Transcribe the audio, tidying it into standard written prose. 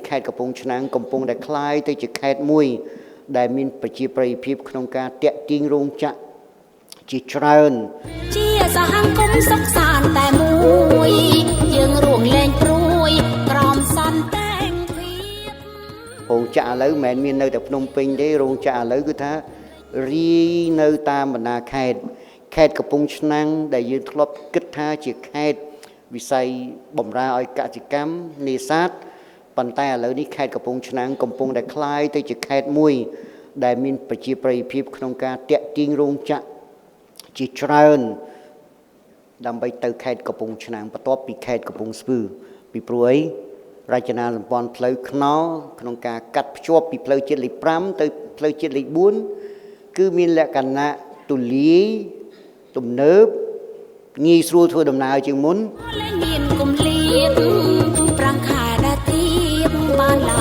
ខេត្តកំពង់ឆ្នាំងកំពុងតែคล้ายទៅជាខេត្តមួយដែលមានប្រជាប្រិយភាពក្នុងការតាក់ទាញរោងចក្រជាច្រើនជាសហគមន៍សុខសាន្តតែមួយយើងរួមលែងព្រួយក្រមសន្តិភាពរោងចក្រឥឡូវមិនមែនមាននៅតែភ្នំពេញទេរោងចក្រឥឡូវគឺថារាយនៅតាមបណ្ដាខេត្តកំពង់ឆ្នាំងដែលយើងធ្លាប់គិតថាជាខេត្តវិស័យបម្រើឲ្យកសិកម្មនេសាទប៉ុន្តែឥឡូវនេះខេត្តកំពង់ឆ្នាំងកំពុងតែคล้ายទៅជាខេត្តមួយដែលមានប្រជាប្រិយភាពក្នុងការតាក់ទាញរោងចក្រជាច្រើនដើម្បីទៅខេត្តកំពង់ឆ្នាំងបន្ទាប់ពីខេត្តកំពង់ស្ពឺពីព្រោះអីរចនាសម្ព័ន្ធផ្លូវថ្នល់ក្នុងការកាត់ភ្ជាប់ពីផ្លូវជាតិលេខ5ទៅផ្លូវជាតិលេខ4គឺមានលក្ខណៈទូលាយទំនើបងាយស្រួលធ្វើដំណើរជាងមុនមានគម្លាតប្រាំងខែដែលទៀបបាន